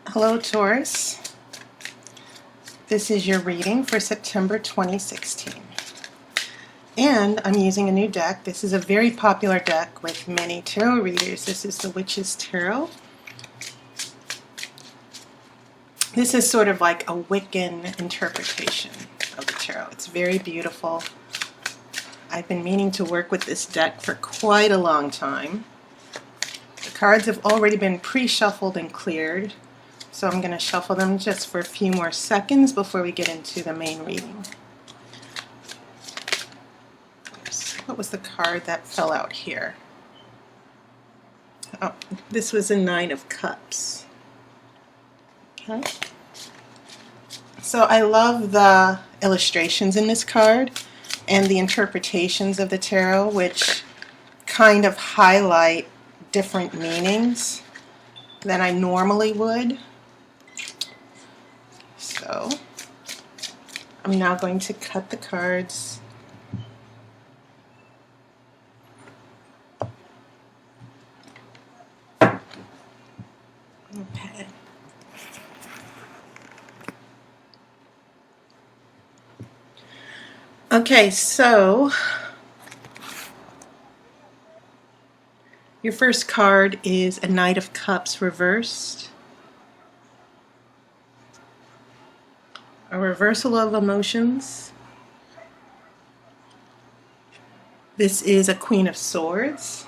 Hello, Taurus. This is your reading for September 2016. And I'm using a new deck. This is a very popular deck with many tarot readers. This is the Witch's Tarot. This is sort of like a Wiccan interpretation of the tarot. It's very beautiful. I've been meaning to work with this deck for quite a long time. The cards have already been pre-shuffled and cleared, so I'm going to shuffle them just for a few more seconds before we get into the main reading. What was the card that fell out here? Oh, this was a Nine of Cups. Okay. So I love the illustrations in this card and the interpretations of the tarot, which kind of highlight different meanings than I normally would. So I'm now going to cut the cards. Okay. Okay, so your first card is a Knight of Cups reversed. A reversal of emotions. This is a Queen of Swords.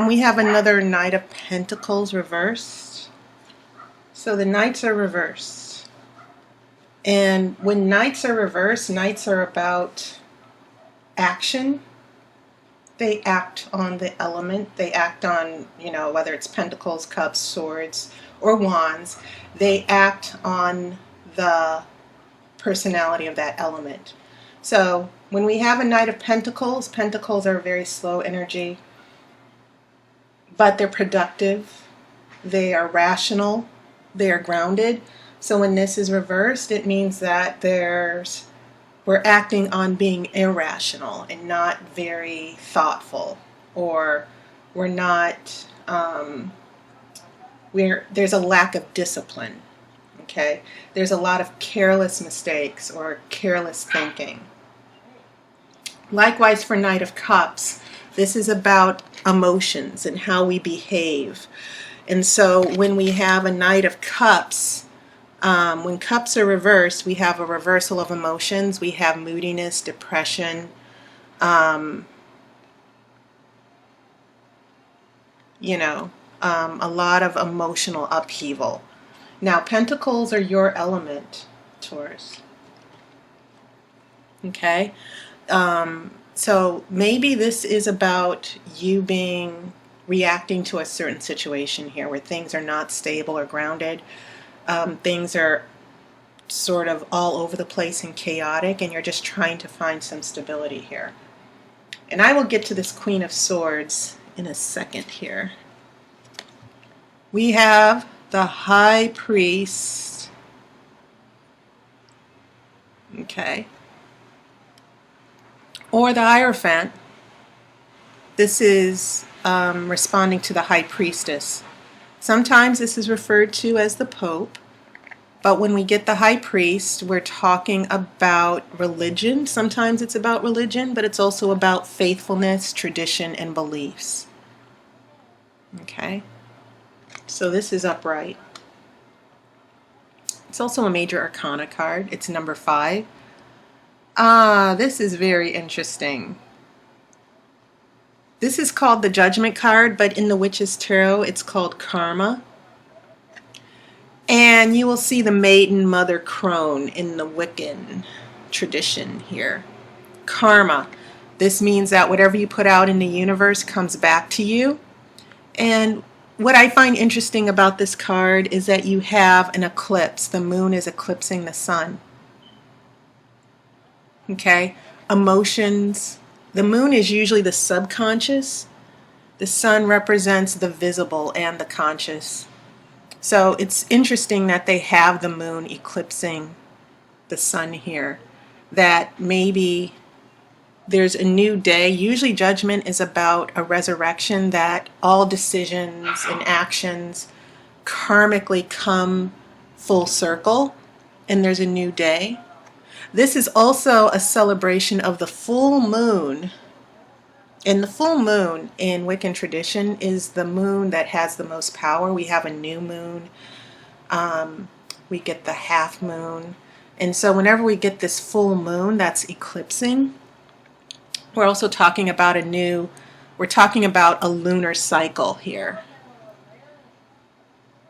We have another Knight of Pentacles reversed. So the Knights are reversed. And when Knights are reversed, Knights are about action. They act on the element. They act on, whether it's Pentacles, Cups, Swords, or Wands. They act on the personality of that element. So when we have a Knight of Pentacles, Pentacles are very slow energy, but they're productive. They are rational. They are grounded. So when this is reversed, it means that we're acting on being irrational and not very thoughtful, or we're not, there's a lack of discipline, okay? There's a lot of careless mistakes or careless thinking. Likewise for Knight of Cups, this is about emotions and how we behave. And so when we have a Knight of Cups, when cups are reversed, we have a reversal of emotions. We have moodiness, depression, a lot of emotional upheaval. Now, Pentacles are your element, Taurus. Okay? So maybe this is about you reacting to a certain situation here where things are not stable or grounded. Things are sort of all over the place and chaotic, and you're just trying to find some stability here. And I will get to this Queen of Swords in a second here. We have the High Priest. Okay. Or the Hierophant. This is responding to the High Priestess. Sometimes this is referred to as the Pope, but when we get the High Priest, we're talking about religion. Sometimes it's about religion, but it's also about faithfulness, tradition, and beliefs. Okay? So this is upright. It's also a major arcana card. It's number 5. This is very interesting. This is called the Judgment card, but in the Witch's Tarot, it's called Karma. And you will see the maiden mother crone in the Wiccan tradition here. Karma. This means that whatever you put out in the universe comes back to you. And what I find interesting about this card is that you have an eclipse. The moon is eclipsing the sun. Okay? Emotions. The moon is usually the subconscious. The sun represents the visible and the conscious. So it's interesting that they have the moon eclipsing the sun here. That maybe there's a new day. Usually judgment is about a resurrection, that all decisions and actions karmically come full circle, and there's a new day. This is also a celebration of the full moon. And the full moon in Wiccan tradition is the moon that has the most power. We have a new moon. We get the half moon. And so whenever we get this full moon that's eclipsing, we're also talking about we're talking about a lunar cycle here.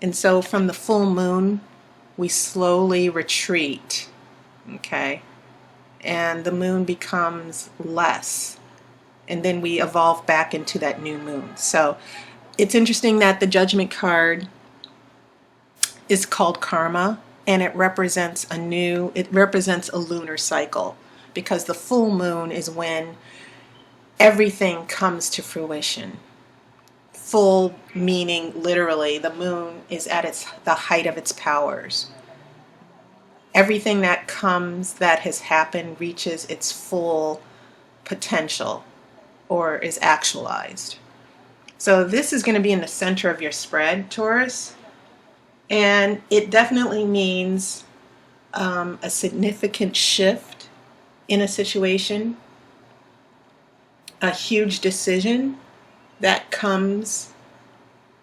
And so from the full moon, we slowly retreat, okay? And the moon becomes less. And then we evolve back into that new moon. So it's interesting that the Judgment card is called Karma, and it represents a lunar cycle, because the full moon is when everything comes to fruition. Full meaning literally the moon is at the height of its powers. Everything that has happened reaches its full potential or is actualized. So this is going to be in the center of your spread, Taurus, and it definitely means a significant shift in a situation, a huge decision that comes.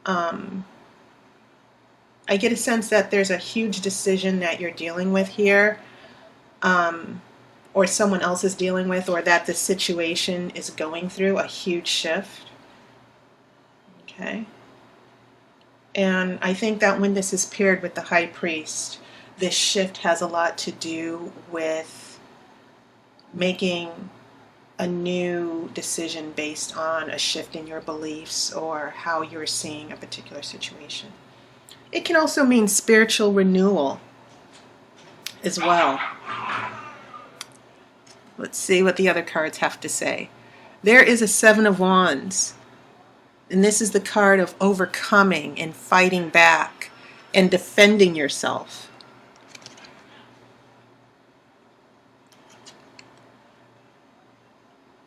I get a sense that there's a huge decision that you're dealing with here, or someone else is dealing with, or that the situation is going through a huge shift. Okay. And I think that when this is paired with the High Priest, this shift has a lot to do with making a new decision based on a shift in your beliefs or how you're seeing a particular situation. It can also mean spiritual renewal as well. Let's see what the other cards have to say. There is a Seven of Wands, and this is the card of overcoming and fighting back and defending yourself.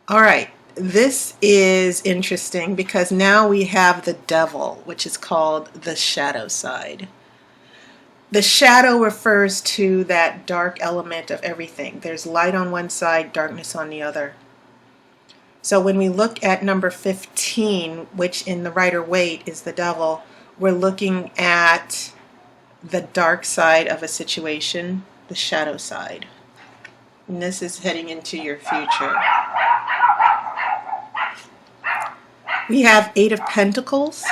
All right, this is interesting because now we have the Devil, which is called the shadow side. The shadow refers to that dark element of everything. There's light on one side, darkness on the other. So when we look at number 15, which in the Rider-Waite is the Devil, we're looking at the dark side of a situation, the shadow side. And this is heading into your future. We have Eight of Pentacles.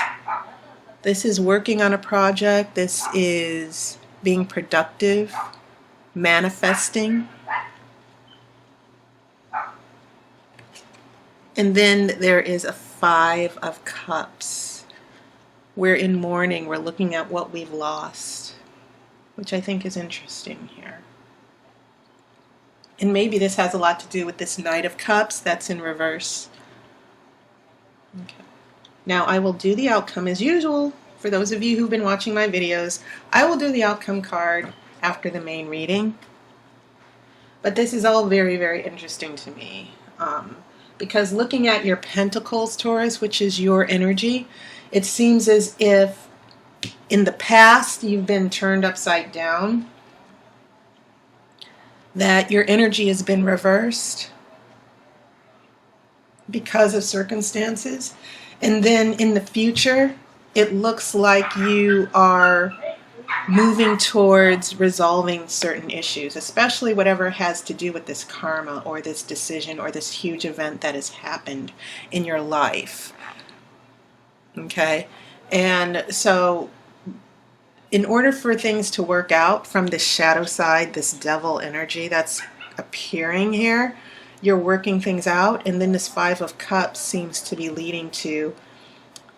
This is working on a project. This is being productive, manifesting. And then there is a Five of Cups. We're in mourning. We're looking at what we've lost, which I think is interesting here. And maybe this has a lot to do with this Knight of Cups that's in reverse. Okay. Now I will do the outcome as usual. For those of you who've been watching my videos, I will do the outcome card after the main reading. But this is all very, very interesting to me. Because looking at your Pentacles, Taurus, which is your energy, it seems as if in the past you've been turned upside down, that your energy has been reversed because of circumstances. And then in the future, it looks like you are moving towards resolving certain issues, especially whatever has to do with this karma or this decision or this huge event that has happened in your life. Okay? And so in order for things to work out from this shadow side, this devil energy that's appearing here, you're working things out, and then this Five of Cups seems to be leading to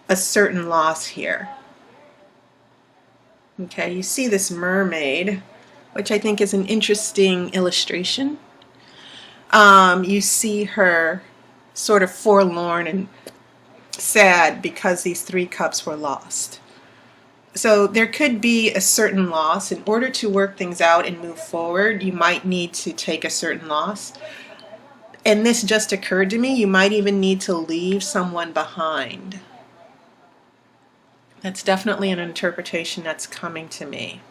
a certain loss here. Okay, you see this mermaid, which I think is an interesting illustration. You see her sort of forlorn and sad because these three cups were lost. So there could be a certain loss. In order to work things out and move forward, you might need to take a certain loss. And this just occurred to me, you might even need to leave someone behind. That's definitely an interpretation that's coming to me.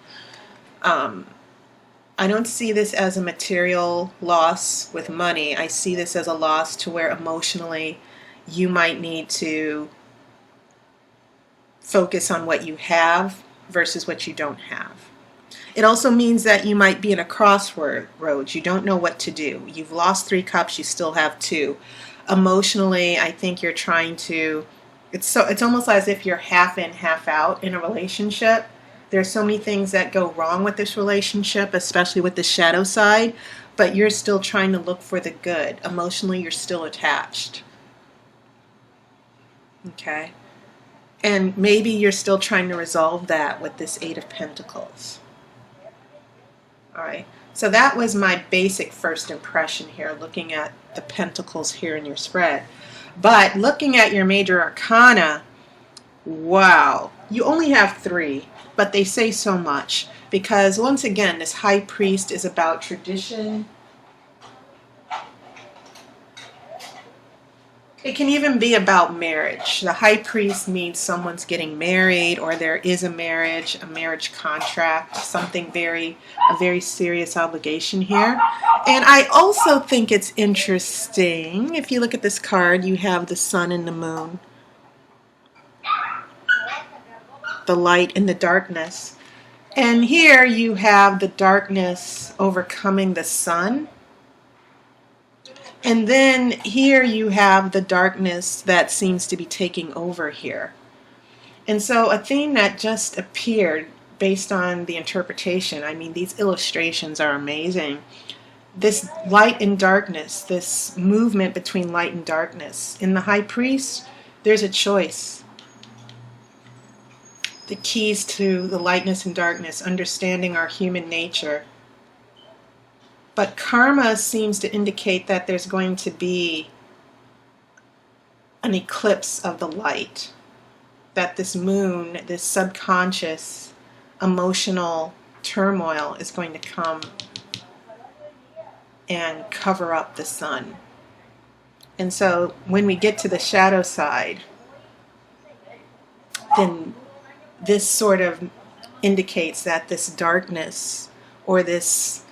I don't see this as a material loss with money. I see this as a loss to where emotionally you might need to focus on what you have versus what you don't have. It also means that you might be in a crossroads. You don't know what to do. You've lost 3 cups, you still have 2. Emotionally, I think you're trying to, it's almost as if you're half in, half out in a relationship. There's so many things that go wrong with this relationship, especially with the shadow side, but you're still trying to look for the good. Emotionally, you're still attached. Okay? And maybe you're still trying to resolve that with this 8 of Pentacles. All right, so that was my basic first impression here, looking at the pentacles here in your spread. But looking at your major arcana, wow, you only have 3, but they say so much. Because once again, this high priest is about tradition. It can even be about marriage. The high priest means someone's getting married, or there is a marriage contract, something a very serious obligation here. And I also think it's interesting, if you look at this card, you have the sun and the moon, the light and the darkness. And here you have the darkness overcoming the sun. And then here you have the darkness that seems to be taking over here. And so a theme that just appeared based on the interpretation, I mean, these illustrations are amazing. This light and darkness, this movement between light and darkness. In the high priest, there's a choice. The keys to the lightness and darkness, understanding our human nature. But karma seems to indicate that there's going to be an eclipse of the light. That this moon, this subconscious emotional turmoil is going to come and cover up the sun. And so when we get to the shadow side, then this sort of indicates that this darkness or this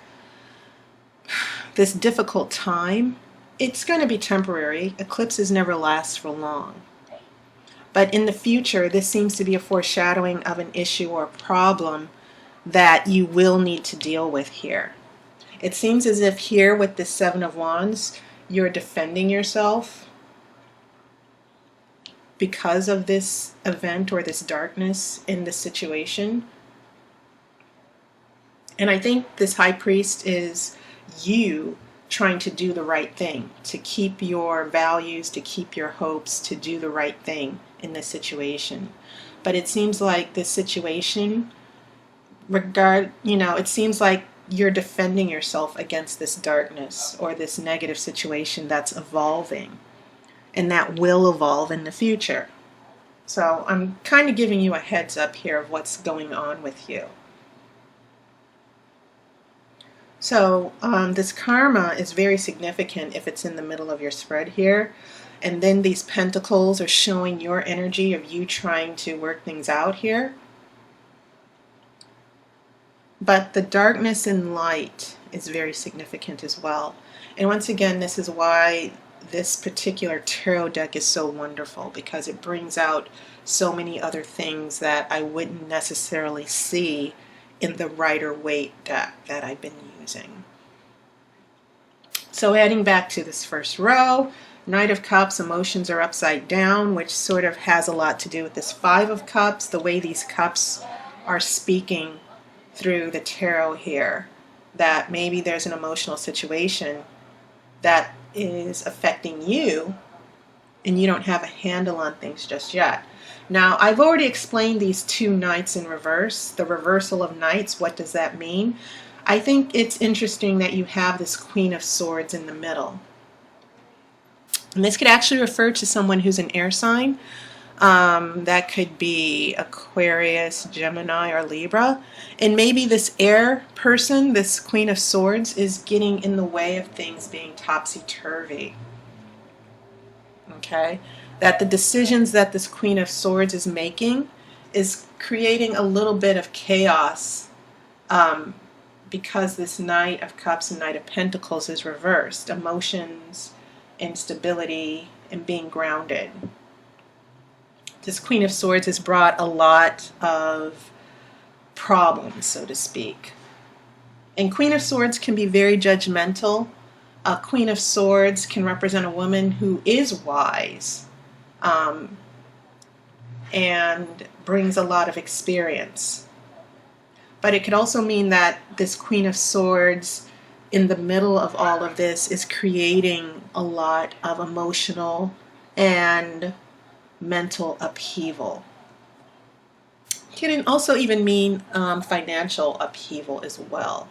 difficult time, it's going to be temporary. Eclipses never last for long. But in the future, this seems to be a foreshadowing of an issue or problem that you will need to deal with here. It seems as if here with the 7 of Wands, you're defending yourself because of this event or this darkness in this situation. And I think this high priest is you trying to do the right thing, to keep your values, to keep your hopes, to do the right thing in this situation. But it seems like this situation, it seems like you're defending yourself against this darkness or this negative situation that's evolving and that will evolve in the future. So I'm kind of giving you a heads up here of what's going on with you. So this karma is very significant if it's in the middle of your spread here. And then these pentacles are showing your energy of you trying to work things out here. But the darkness and light is very significant as well. And once again, this is why this particular tarot deck is so wonderful, because it brings out so many other things that I wouldn't necessarily see in the Rider-Waite deck that I've been using. So adding back to this first row, Knight of Cups, emotions are upside down, which sort of has a lot to do with this 5 of Cups, the way these cups are speaking through the tarot here, that maybe there's an emotional situation that is affecting you and you don't have a handle on things just yet. Now, I've already explained these 2 Knights in reverse, the reversal of Knights. What does that mean? I think it's interesting that you have this Queen of Swords in the middle. And this could actually refer to someone who's an air sign. That could be Aquarius, Gemini, or Libra. And maybe this air person, this Queen of Swords, is getting in the way of things being topsy-turvy. Okay? That the decisions that this Queen of Swords is making is creating a little bit of chaos, because this Knight of Cups and Knight of Pentacles is reversed. Emotions, instability, and being grounded. This Queen of Swords has brought a lot of problems, so to speak. And Queen of Swords can be very judgmental. A Queen of Swords can represent a woman who is wise, and brings a lot of experience. But it could also mean that this Queen of Swords, in the middle of all of this, is creating a lot of emotional and mental upheaval. It can also even mean financial upheaval as well.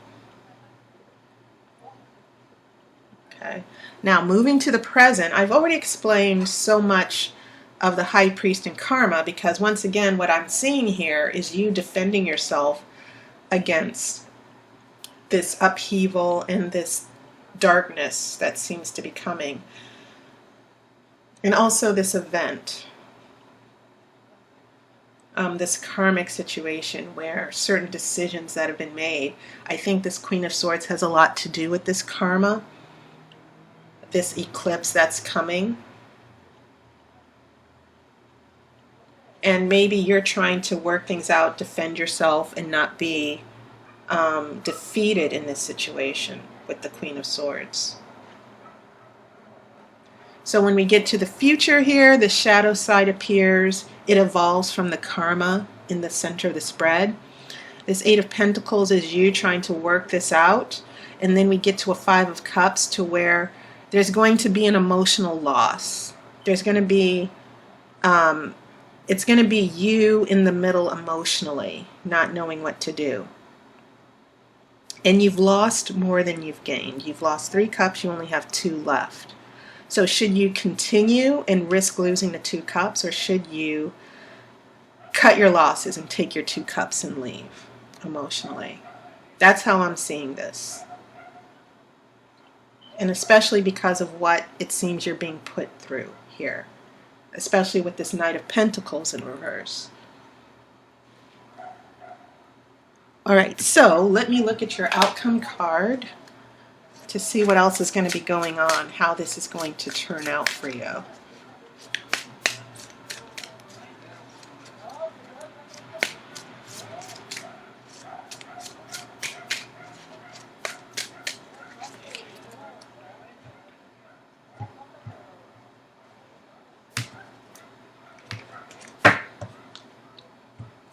Okay. Now, moving to the present, I've already explained so much of the High Priest and Karma, because once again, what I'm seeing here is you defending yourself against this upheaval and this darkness that seems to be coming. And also this event, this karmic situation where certain decisions that have been made. I think this Queen of Swords has a lot to do with this karma, this eclipse that's coming. And maybe you're trying to work things out, defend yourself, and not be defeated in this situation with the Queen of Swords. So when we get to the future here, the shadow side appears. It evolves from the karma in the center of the spread. This Eight of Pentacles is you trying to work this out. And then we get to a Five of Cups, to where there's going to be an emotional loss. There's going to be, it's going to be you in the middle emotionally, not knowing what to do. And you've lost more than you've gained. You've lost 3 cups, you only have 2 left. So should you continue and risk losing the 2 cups, or should you cut your losses and take your 2 cups and leave emotionally? That's how I'm seeing this. And especially because of what it seems you're being put through here. Especially with this Knight of Pentacles in reverse. Alright, so let me look at your outcome card to see what else is going to be going on, how this is going to turn out for you.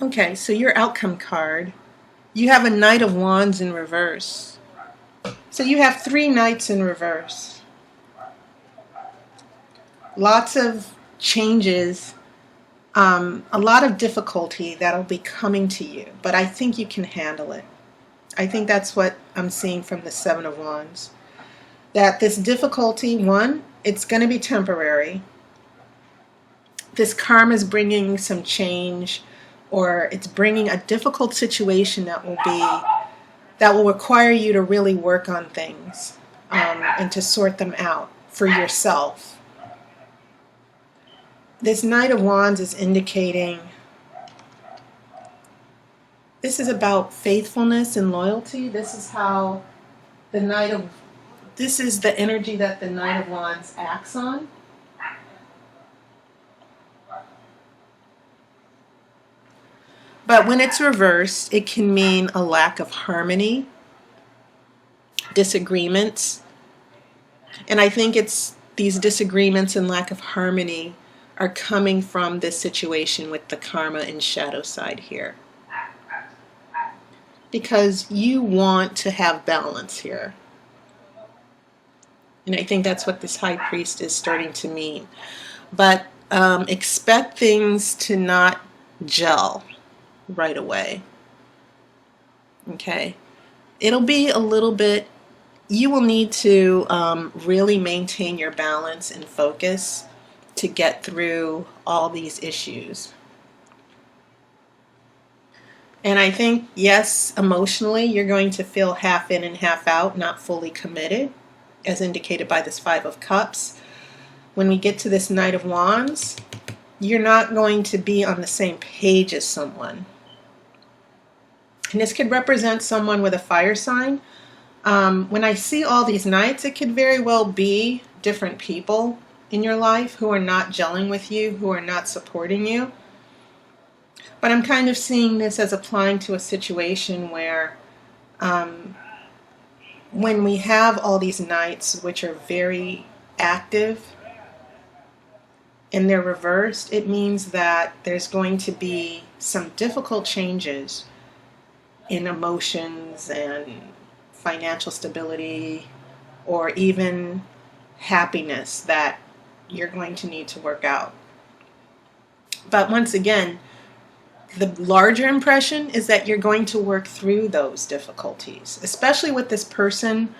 Okay, so your outcome card, you have a Knight of Wands in reverse. So you have 3 Knights in reverse. Lots of changes, a lot of difficulty that'll be coming to you, but I think you can handle it. I think that's what I'm seeing from the Seven of Wands. That this difficulty, one, it's going to be temporary. This karma is bringing some change, or it's bringing a difficult situation that will require you to really work on things, and to sort them out for yourself. This Knight of Wands is indicating this is about faithfulness and loyalty. This is how this is the energy that the Knight of Wands acts on. But when it's reversed, it can mean a lack of harmony, disagreements. And I think it's these disagreements and lack of harmony are coming from this situation with the karma and shadow side here. Because you want to have balance here. And I think that's what this High Priest is starting to mean. But expect things to not gel right away. Okay? It'll be a little bit, you will need to really maintain your balance and focus to get through all these issues. And I think, yes, emotionally, you're going to feel half in and half out, not fully committed, as indicated by this Five of Cups. When we get to this Knight of Wands, you're not going to be on the same page as someone. And this could represent someone with a fire sign. When I see all these knights, it could very well be different people in your life who are not gelling with you, who are not supporting you. But I'm kind of seeing this as applying to a situation where when we have all these knights which are very active and they're reversed, it means that there's going to be some difficult changes in emotions and financial stability or even happiness that you're going to need to work out. But once again, the larger impression is that you're going to work through those difficulties, especially with this person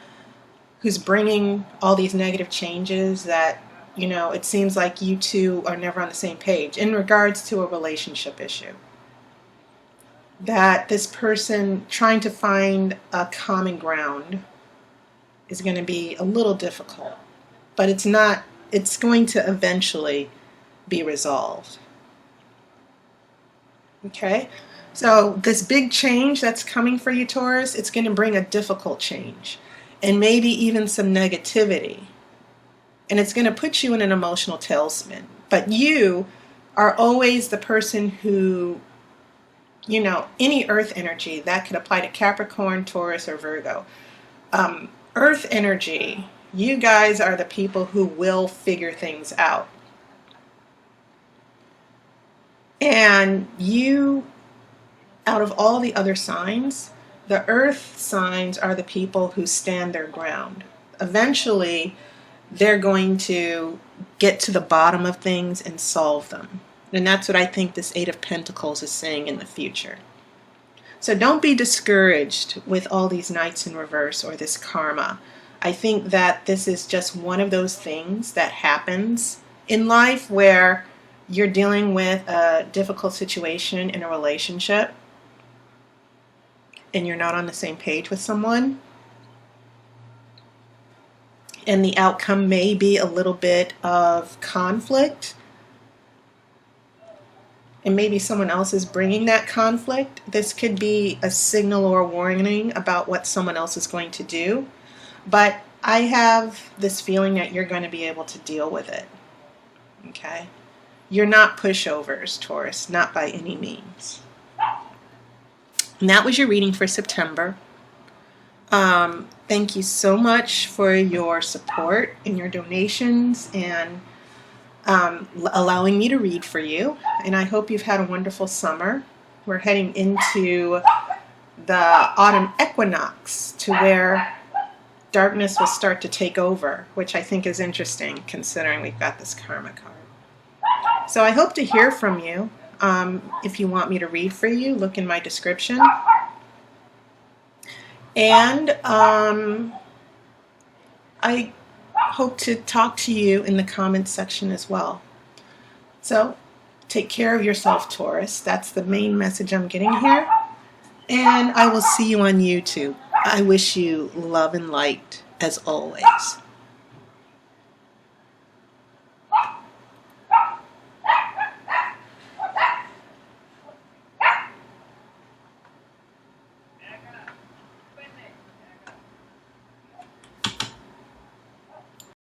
who's bringing all these negative changes that, you know, it seems like you two are never on the same page in regards to a relationship issue. That this person trying to find a common ground is going to be a little difficult, but it's going to eventually be resolved. Okay, so this big change that's coming for you, Taurus, it's going to bring a difficult change and maybe even some negativity. And it's going to put you in an emotional tailspin. But you are always the person who, you know, any earth energy, that could apply to Capricorn, Taurus, or Virgo. Earth energy, you guys are the people who will figure things out. And you, out of all the other signs, the earth signs are the people who stand their ground. Eventually, they're going to get to the bottom of things and solve them. And that's what I think this Eight of Pentacles is saying in the future. So don't be discouraged with all these knights in reverse or this karma. I think that this is just one of those things that happens in life where you're dealing with a difficult situation in a relationship and you're not on the same page with someone. And the outcome may be a little bit of conflict. And maybe someone else is bringing that conflict. This could be a signal or a warning about what someone else is going to do. But I have this feeling that you're going to be able to deal with it. Okay? You're not pushovers, Taurus, not by any means. And that was your reading for September. Thank you so much for your support and your donations and allowing me to read for you. And I hope you've had a wonderful summer. We're heading into the autumn equinox to where darkness will start to take over, which I think is interesting considering we've got this karma card. So I hope to hear from you. If you want me to read for you, look in my description. And I hope to talk to you in the comments section as well. So take care of yourself, Taurus. That's the main message I'm getting here. And I will see you on YouTube. I wish you love and light as always.